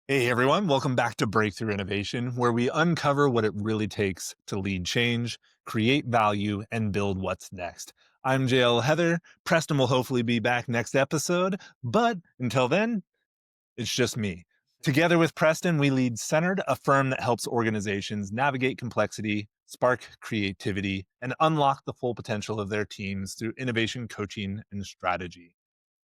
Hey everyone, welcome back to Breakthrough Innovation, where we uncover what it really takes to lead change, create value, and build what's next. I'm JL Heather. Preston will hopefully be back next episode, but until then, it's just me. Together with Preston, we lead Centered, a firm that helps organizations navigate complexity, spark creativity, and unlock the full potential of their teams through innovation coaching and strategy.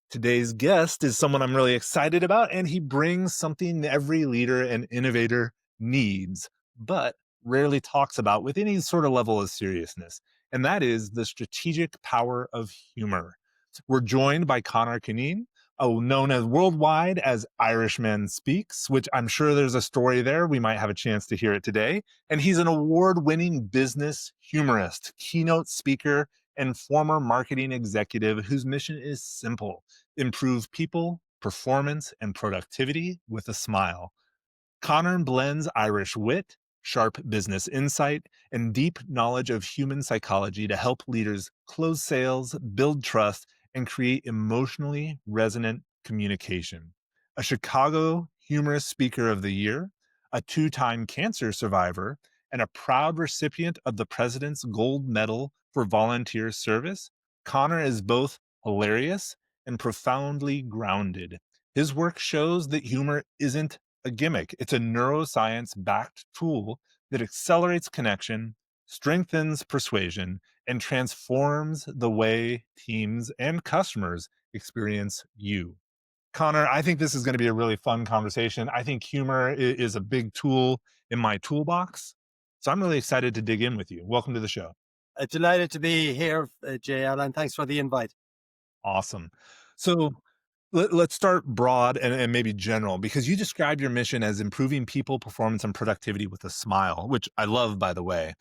Today's guest is someone I'm really excited about, and he brings something every leader and innovator needs, but rarely talks about with any sort of level of seriousness. And that is the strategic power of humor. We're joined by Conor Cunneen, known as worldwide as Irishman Speaks, which I'm sure there's a story there. We might have a chance to hear it today. And he's an award winning business humorist, keynote speaker, and former marketing executive whose mission is simple: improve people, performance, and productivity with a smile. Conor blends Irish wit, sharp business insight, and deep knowledge of human psychology to help leaders close sales, build trust, and create emotionally resonant communication. A Chicago Humorist Speaker of the Year, a two-time cancer survivor, and a proud recipient of the President's Gold Medal for Volunteer Service, Conor is both hilarious and profoundly grounded. His work shows that humor isn't a gimmick. It's a neuroscience backed tool that accelerates connection, strengthens persuasion, and transforms the way teams and customers experience you. Conor, I think this is going to be a really fun conversation. I think humor is a big tool in my toolbox. So I'm really excited to dig in with you. Welcome to the show. Delighted to be here, JL, and thanks for the invite. Awesome. So let's start broad and maybe general, because you describe your mission as improving people, performance, and productivity with a smile, which I love, by the way.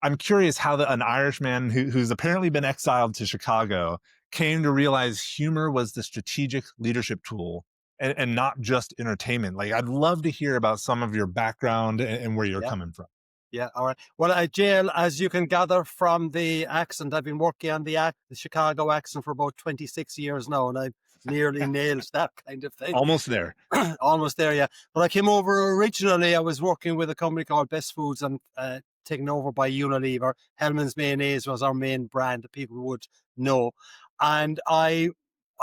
I'm curious how an Irishman who's apparently been exiled to Chicago came to realize humor was the strategic leadership tool and not just entertainment. Like, I'd love to hear about some of your background and where you're Yeah, coming from. yeah, all right. Well, JL, as you can gather from the accent, I've been working on the Chicago accent for about 26 years now, and I've nearly nailed that kind of thing. Almost there. Almost there, yeah. But I came over originally, I was working with a company called Best Foods and taken over by Unilever. Hellman's Mayonnaise was our main brand that people would know. And I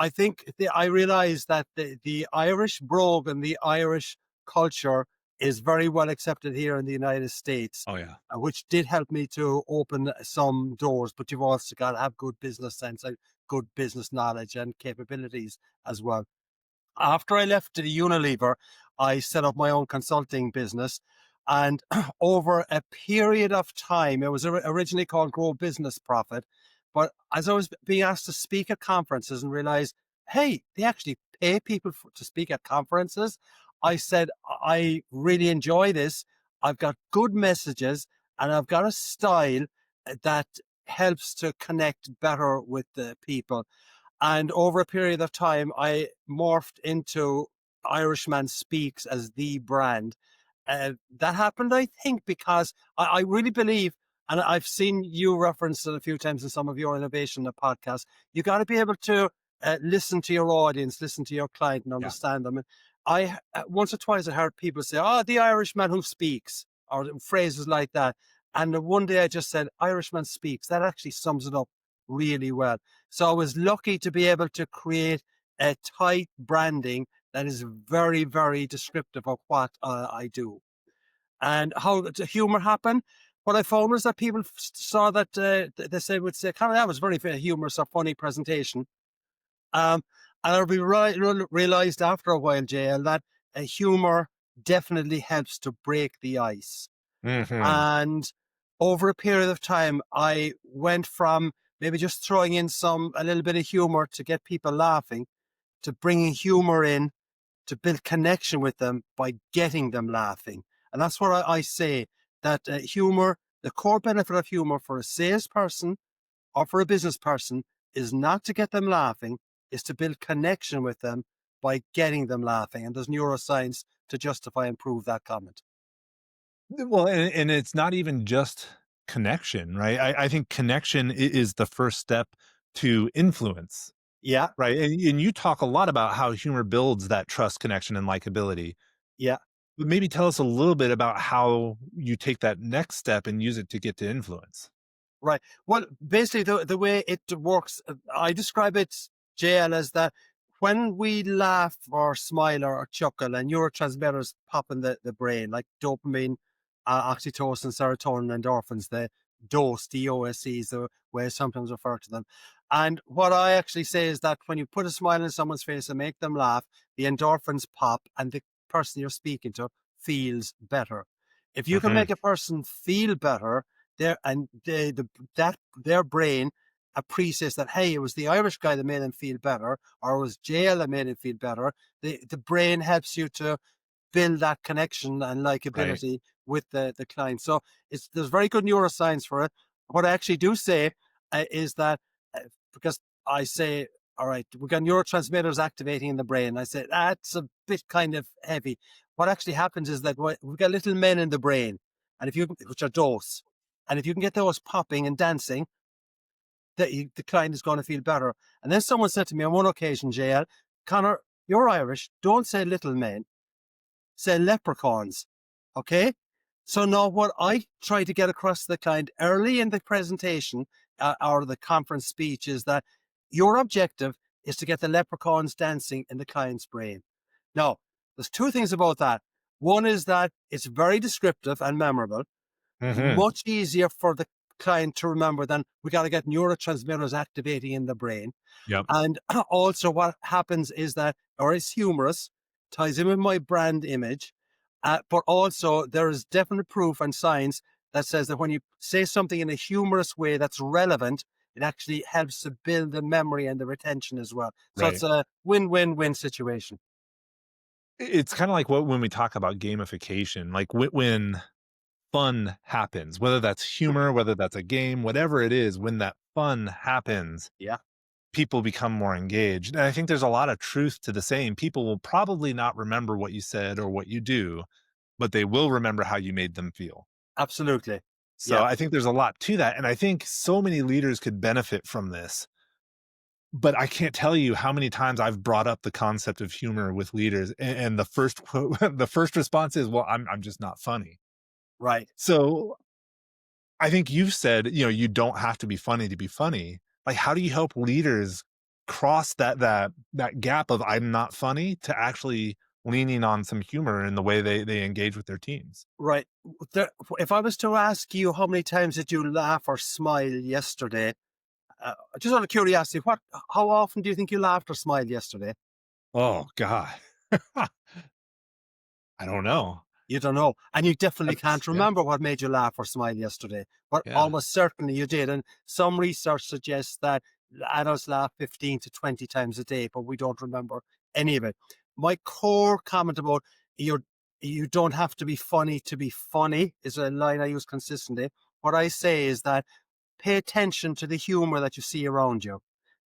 think I realized that the Irish brogue and the Irish culture is very well accepted here in the United States, Oh, yeah. which did help me to open some doors. But you've also got to have good business sense and good business knowledge and capabilities as well. After I left Unilever, I set up my own consulting business. And over a period of time, it was originally called Grow Business Profit. But as I was being asked to speak at conferences and realized, hey, they actually pay people to speak at conferences, I said, I really enjoy this. I've got good messages and I've got a style that helps to connect better with the people. And over a period of time, I morphed into Irishman Speaks as the brand. That happened, I think, because I really believe, and I've seen you reference it a few times in some of your innovation podcasts, you got to be able to listen to your audience, listen to your client, and Yeah. understand them. And I once or twice I heard people say, "Oh, the Irishman who speaks," or phrases like that. And one day I just said, "Irishman Speaks." That actually sums it up really well. So I was lucky to be able to create a tight branding that is very, very descriptive of what I do. And how the humor happened, what I found was that people saw that would say, "Kind of, that was very humorous or funny presentation." Um, and I realized after a while, JL, that humor definitely helps to break the ice. Hmm. And over a period of time, I went from maybe just throwing in a little bit of humor to get people laughing to bringing humor in to build connection with them by getting them laughing. And that's what I say, that humor, the core benefit of humor for a salesperson or for a business person is not to get them laughing, is to build connection with them by getting them laughing. And there's neuroscience to justify and prove that comment. Well, and it's not even just connection, right? I think connection is the first step to influence. Yeah. Right, and you talk a lot about how humor builds that trust, connection, and likability. Yeah. But maybe tell us a little bit about how you take that next step and use it to get to influence. Right. Well, basically, the way it works, I describe it, JL, as that when we laugh or smile or chuckle, and neurotransmitters pop in the brain, like dopamine, oxytocin, serotonin, endorphins, the DOS, DOSE is the way I sometimes refer to them. And what I actually say is that when you put a smile on someone's face and make them laugh, the endorphins pop, and the person you're speaking to feels better. If you can Hmm. make a person feel better, that their brain appreciates that, hey, it was the Irish guy that made him feel better, or it was jail that made him feel better. The brain helps you to build that connection and Right. likability with the client. So there's very good neuroscience for it. What I actually do say is that, uh, because I say, all right, we've got neurotransmitters activating in the brain. I say that's a bit kind of heavy. What actually happens is that we've got little men in the brain, and if you which are dose, and if you can get those popping and dancing, the client is going to feel better. And then someone said to me on one occasion, JL, Connor, you're Irish. Don't say little men, say leprechauns. Okay. So now what I try to get across to the client early in the presentation, or the conference speech, is that your objective is to get the leprechauns dancing in the client's brain. Now, there's two things about that. One is that it's very descriptive and memorable, Hmm. much easier for the client to remember than we got to get neurotransmitters activating in the brain. Yep. And also, what happens is that, or it's humorous, ties in with my brand image, but also there is definite proof and science that says that when you say something in a humorous way that's relevant, it actually helps to build the memory and the retention as well. So it's Right. a win-win-win situation. It's kind of like what when we talk about gamification, like when fun happens, whether that's humor, whether that's a game, whatever it is, when that fun happens, Yeah, people become more engaged. And I think there's a lot of truth to the saying. People will probably not remember what you said or what you do, but they will remember how you made them feel. absolutely. So Yeah, I think there's a lot to that. And I think so many leaders could benefit from this. But I can't tell you how many times I've brought up the concept of humor with leaders, and the first quote, the first response is, "Well, I'm just not funny." right. So I think you've said, you don't have to be funny to be funny. Like, how do you help leaders cross that gap of I'm not funny to actually leaning on some humor in the way they engage with their teams? Right. If I was to ask you how many times did you laugh or smile yesterday, just out of curiosity, how often do you think you laughed or smiled yesterday? Oh god. I don't know. You don't know. And you definitely That's can't yeah, remember what made you laugh or smile yesterday, but yeah. almost certainly you did. And some research suggests that adults laugh 15 to 20 times a day, but we don't remember any of it. My core comment about you you don't have to be funny is a line I use consistently. What I say is that pay attention to the humor that you see around you.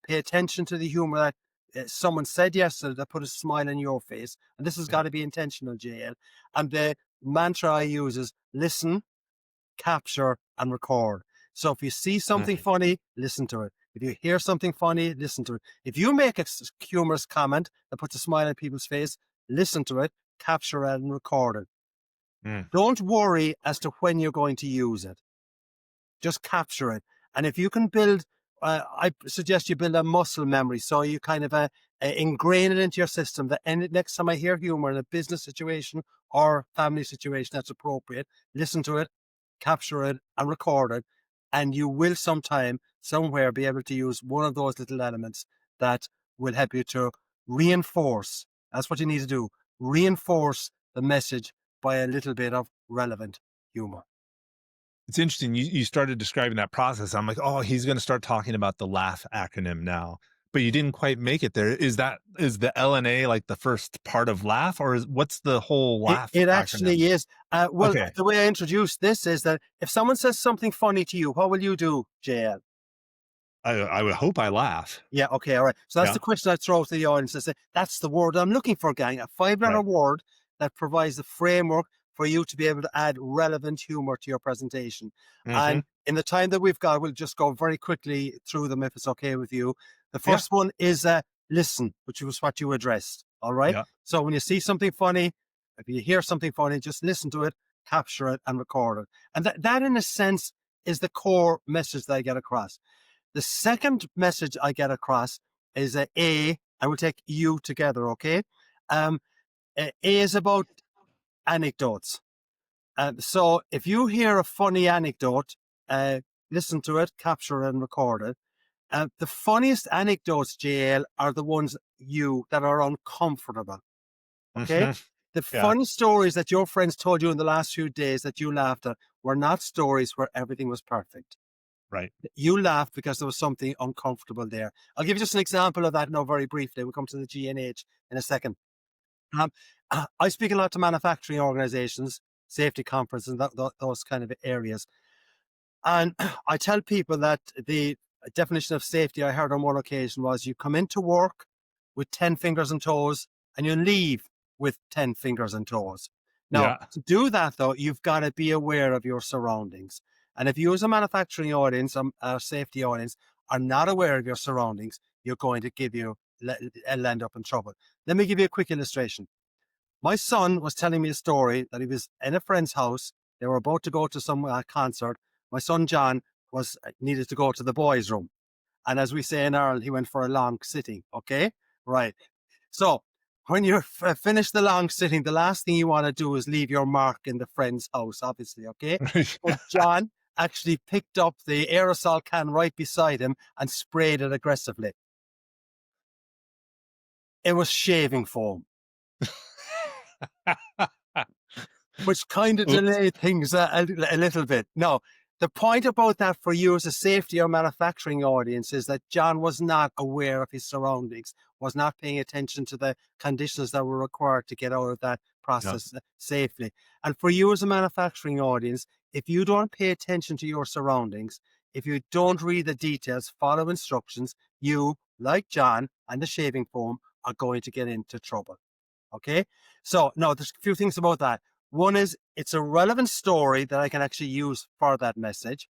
Pay attention to the humor that someone said yesterday that put a smile on your face. And this has got Yeah. to be intentional, JL. And the mantra I use is listen, capture, and record. So if you see something Mhm. funny, listen to it. If you hear something funny, listen to it. If you make a humorous comment that puts a smile on people's face, listen to it, capture it, and record it. Mm. Don't worry as to when you're going to use it. Just capture it. And if you can build, I suggest you build a muscle memory. So you kind of ingrain it into your system that next time I hear humor in a business situation or family situation that's appropriate, listen to it, capture it, and record it. And you will sometime, somewhere, be able to use one of those little elements that will help you to reinforce. That's what you need to do. Reinforce the message by a little bit of relevant humor. It's interesting. You started describing that process. I'm like, oh, he's going to start talking about the laugh acronym now, but you didn't quite make it there. Is the LNA like the first part of laugh, or what's the whole laugh It acronym? actually is. Well, Okay, the way I introduce this is that if someone says something funny to you, what will you do, JL? I would hope I laugh. Yeah, okay, all right. So that's Yeah, the question I throw to the audience. I say, that's the word I'm looking for, gang. A five-letter right. word that provides the framework for you to be able to add relevant humor to your presentation. Hmm. And in the time that we've got, we'll just go very quickly through them if it's okay with you. The Yeah, first one is listen, which was what you addressed. All right. yeah. So when you see something funny, If you hear something funny, just listen to it, capture it, and record it. And that in a sense, is the core message that I get across. The second message I get across is A, and we'll take U together, okay? Um, A is about anecdotes. So if you hear a funny anecdote, listen to it, capture it, and record it. The funniest anecdotes, JL, are the ones that are uncomfortable. Okay. Hmm. The Yeah. funny stories that your friends told you in the last few days that you laughed at were not stories where everything was perfect. Right. You laughed because there was something uncomfortable there. I'll give you just an example of that now, very briefly. We'll come to the G&H in a second. Um, I speak a lot to manufacturing organizations, safety conferences, and those kind of areas. And I tell people that the definition of safety I heard on one occasion was you come into work with 10 fingers and toes and you leave with 10 fingers and toes. Now, Yeah. to do that, though, you've got to be aware of your surroundings. And if you, as a manufacturing audience, a safety audience, are not aware of your surroundings, you're going to end up in trouble. Let me give you a quick illustration. My son was telling me a story that he was in a friend's house. They were about to go to some concert. My son John was needed to go to the boys' room, and as we say in Ireland, he went for a long sitting. Okay, right. So when you're finished the long sitting, the last thing you want to do is leave your mark in the friend's house, obviously. Okay, but John actually picked up the aerosol can right beside him and sprayed it aggressively. It was shaving foam, which kind of Oops. delayed things a little bit. No, the point about that for you as a safety or manufacturing audience is that John was not aware of his surroundings, was not paying attention to the conditions that were required to get out of that Yeah. process safely. And for you as a manufacturing audience, if you don't pay attention to your surroundings, if you don't read the details, follow instructions, you, like John and the shaving foam, are going to get into trouble. Okay. So now there's a few things about that. One is it's a relevant story that I can actually use for that message.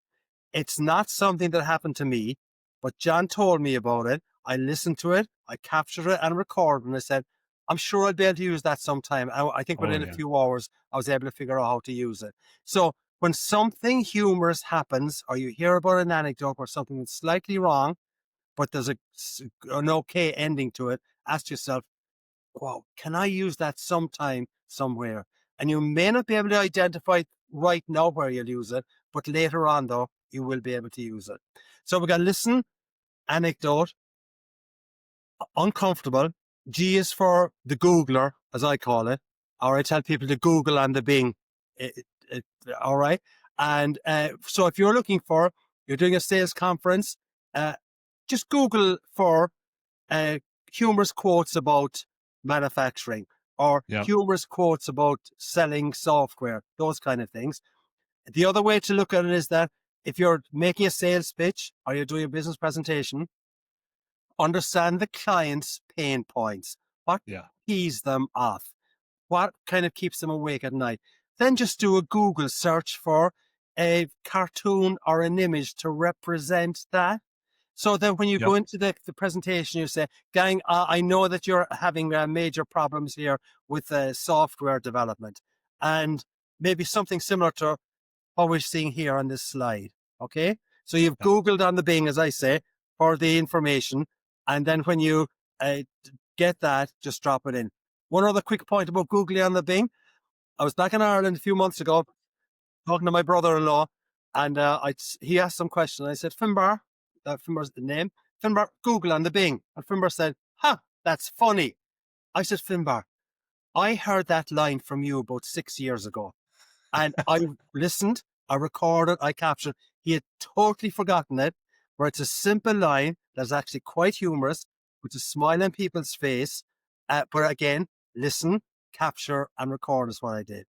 It's not something that happened to me, but John told me about it. I listened to it, I captured it and recorded, and I said, I'm sure I'll be able to use that sometime. I think Oh within a yeah. few hours, I was able to figure out how to use it. So when something humorous happens, or you hear about an anecdote or something that's slightly wrong, but there's an okay ending to it, ask yourself, wow, can I use that sometime, somewhere? And you may not be able to identify right now where you'll use it, but later on, though, you will be able to use it. So we got listen, anecdote, uncomfortable. G is for the Googler, as I call it, or I tell people to Google on the Bing. It, all right. And so if you're doing a sales conference, uh, just Google for uh, humorous quotes about manufacturing or Yeah. humorous quotes about selling software, those kind of things. The other way to look at it is that if you're making a sales pitch or you're doing a business presentation, understand the client's pain points. What Yeah. keys them off? What kind of keeps them awake at night? Then just do a Google search for a cartoon or an image to represent that. So then when you go Yep. into the presentation, you say, gang, I know that you're having major problems here with software development and maybe something similar to what we're seeing here on this slide. Okay. So you've Yep. Googled on the Bing, as I say, for the information. And then when you uh, get that, just drop it in. One other quick point about Googling on the Bing. I was back in Ireland a few months ago talking to my brother-in-law, and he asked some question. I said, Finbar, Finbar's the name. Finbar, Google on the Bing. And Finbar said, that's funny. I said, Finbar, I heard that line from you about 6 years ago. And I listened, I recorded, I captured. He had totally forgotten it, where it's a simple line that's actually quite humorous, with a smile on people's face. But again, listen, capture, and record is what I did.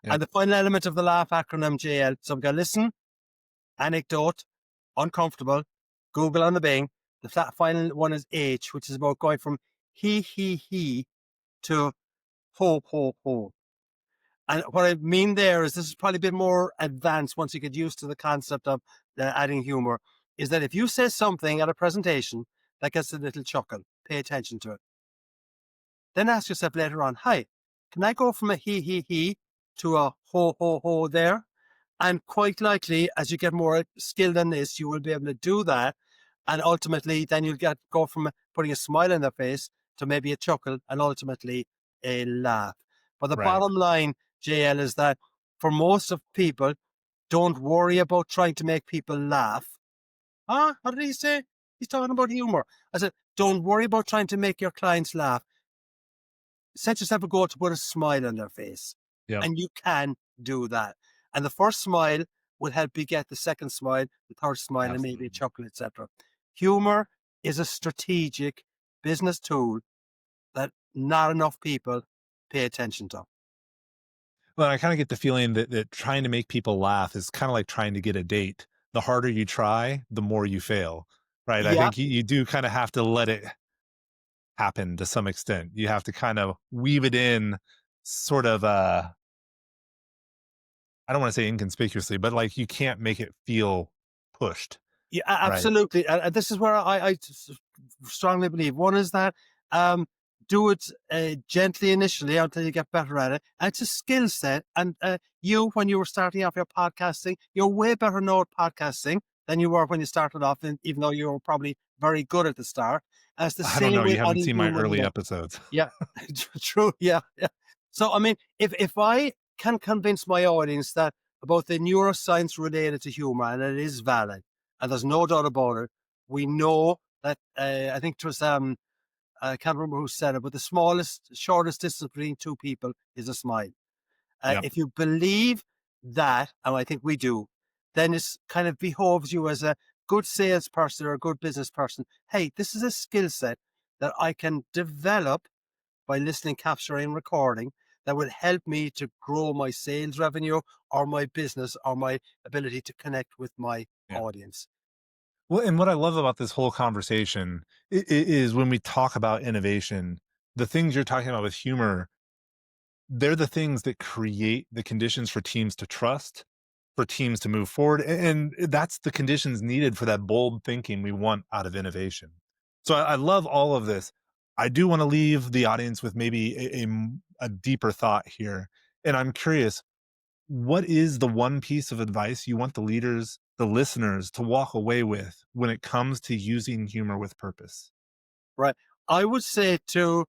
And Yep. the final element of the laugh acronym, JL. So I'm going to listen, anecdote, uncomfortable, Google on the Bing. The final one is H, which is about going from he to ho, ho, ho. And what I mean there is this is probably a bit more advanced once you get used to the concept of adding humor, is that if you say something at a presentation that gets a little chuckle, pay attention to it. Then ask yourself later on, hi, can I go from a he to a ho there? And quite likely, as you get more skilled in this, you will be able to do that. And ultimately, then you'll go from putting a smile on their face to maybe a chuckle and ultimately a laugh. But the Right. bottom line, JL, is that for most of people, don't worry about trying to make people laugh. Huh? What did he say? He's talking about humor. I said, don't worry about trying to make your clients laugh. Set yourself a goal to put a smile on their face. Yep. And you can do that. And the first smile will help you get the second smile, the third smile, and maybe a Absolutely. chuckle, etc. Humor is a strategic business tool that not enough people pay attention to. Well, I kind of get the feeling that trying to make people laugh is kind of like trying to get a date. The harder you try, the more you fail. Right. I Yeah, think you do kind of have to let it happen to some extent. You have to kind of weave it in sort of I don't want to say inconspicuously, but like you can't make it feel pushed. yeah, Right. absolutely. And this is where strongly believe. One is that um, do it gently initially until you get better at it. And it's a skill set. And you, when you were starting off your podcasting, you're way better now at podcasting than you were when you started off, even though you were probably very good at the start. And it's the I don't same know. You with haven't any seen my human, early episodes. yeah, true. Yeah, yeah. So, I mean, if I can convince my audience that about the neuroscience related to humor, and it is valid, and there's no doubt about it, we know that. I think it was I can't remember who said it, but the smallest, shortest distance between two people is a smile. Yep. If you believe that, and I think we do, then it's kind of behoves you as a good salesperson or a good business person. Hey, this is a skill set that I can develop by listening, capturing, recording that will help me to grow my sales revenue or my business or my ability to connect with my Yeah. audience. Well, and what I love about this whole conversation is when we talk about innovation, the things you're talking about with humor, they're the things that create the conditions for teams to trust, for teams to move forward. And that's the conditions needed for that bold thinking we want out of innovation. So I love all of this. I do want to leave the audience with maybe a deeper thought here. And I'm curious, what is the one piece of advice you want the leaders, the listeners to walk away with when it comes to using humor with purpose? Right. I would say to,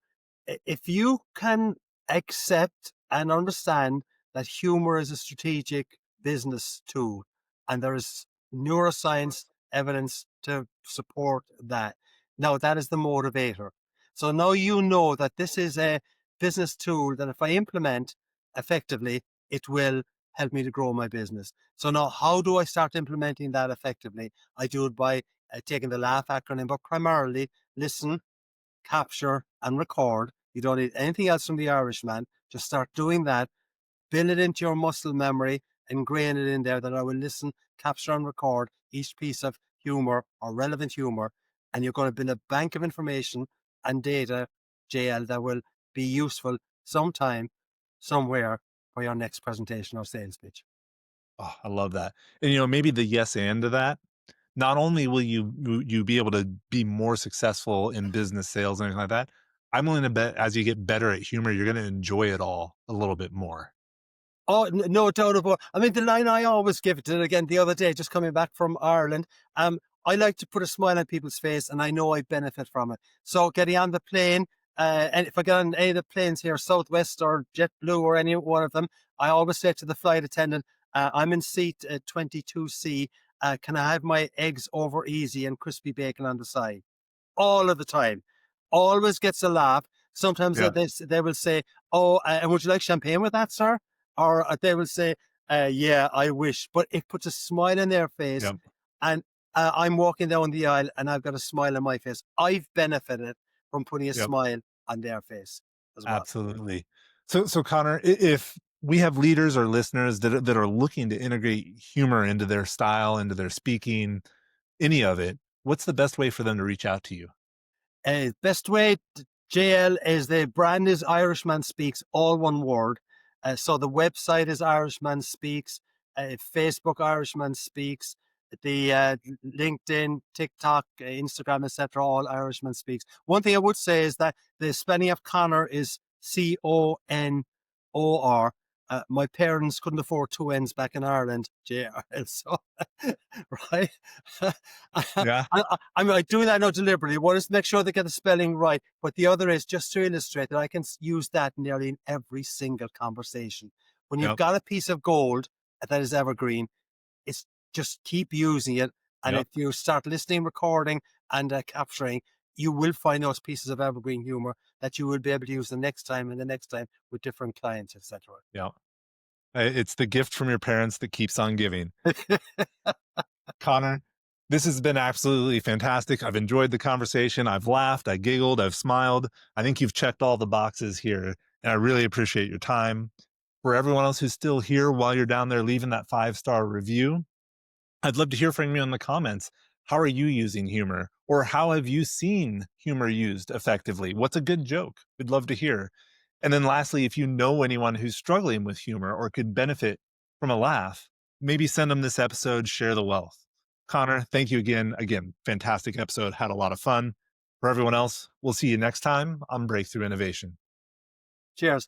if you can accept and understand that humor is a strategic business tool, and there is neuroscience evidence to support that. Now, that is the motivator. So now you know that this is a business tool that if I implement effectively, it will help me to grow my business. So now, how do I start implementing that effectively? I do it by taking the LAUGH acronym, but primarily listen, capture, and record. You don't need anything else from the Irishman. Just start doing that, build it into your muscle memory, ingrain it in there that I will listen, capture, and record each piece of humor or relevant humor. And you're going to build a bank of information and data, JL, that will be useful sometime, somewhere for your next presentation or sales pitch. Oh, I love that. And maybe the yes and to that. Not only will you be able to be more successful in business sales and anything like that, I'm willing to bet as you get better at humor, you're going to enjoy it all a little bit more. Oh, no doubt about. I mean, the line I always give it, and again the other day, just coming back from Ireland, I like to put a smile on people's face, and I know I benefit from it. So getting on the plane, and if I get on any of the planes here, Southwest or JetBlue or any one of them, I always say to the flight attendant, "I'm in seat 22C. Can I have my eggs over easy and crispy bacon on the side?" All of the time. Always gets a laugh. Sometimes Yeah. they will say, "Oh, and would you like champagne with that, sir?" Or they will say, "Yeah, I wish." But it puts a smile on their face, Yep. and I'm walking down the aisle and I've got a smile on my face. I've benefited from putting a Yep. smile on their face as well. Absolutely. So Connor, if we have leaders or listeners that are looking to integrate humor into their style, into their speaking, any of it, what's the best way for them to reach out to you? Best way, JL, is the brand is Irishman Speaks, all one word. So the website is Irishman Speaks, Facebook Irishman Speaks, the LinkedIn, TikTok, Instagram, etc. All Irishman Speaks. One thing I would say is that the spelling of Connor is CONOR. or my parents couldn't afford two ends back in Ireland, JR. So, right? Yeah. I mean, I'm doing that now deliberately. One is to make sure they get the spelling right, but the other is just to illustrate that I can use that nearly in every single conversation. When you've Yep. got a piece of gold that is evergreen, it's just keep using it. And Yep. if you start listening, recording, and capturing, you will find those pieces of evergreen humor that you will be able to use the next time and the next time with different clients, etc. Yep. It's the gift from your parents that keeps on giving. Connor, this has been absolutely fantastic. I've enjoyed the conversation. I've laughed, I giggled, I've smiled. I think you've checked all the boxes here, and I really appreciate your time. For everyone else who's still here while you're down there leaving that 5-star review, I'd love to hear from you in the comments. How are you using humor? Or how have you seen humor used effectively? What's a good joke? We'd love to hear. And then lastly, if you know anyone who's struggling with humor or could benefit from a laugh, maybe send them this episode, share the wealth. Connor, thank you again. Again, fantastic episode. Had a lot of fun. For everyone else, we'll see you next time on Breakthrough Innovation. Cheers.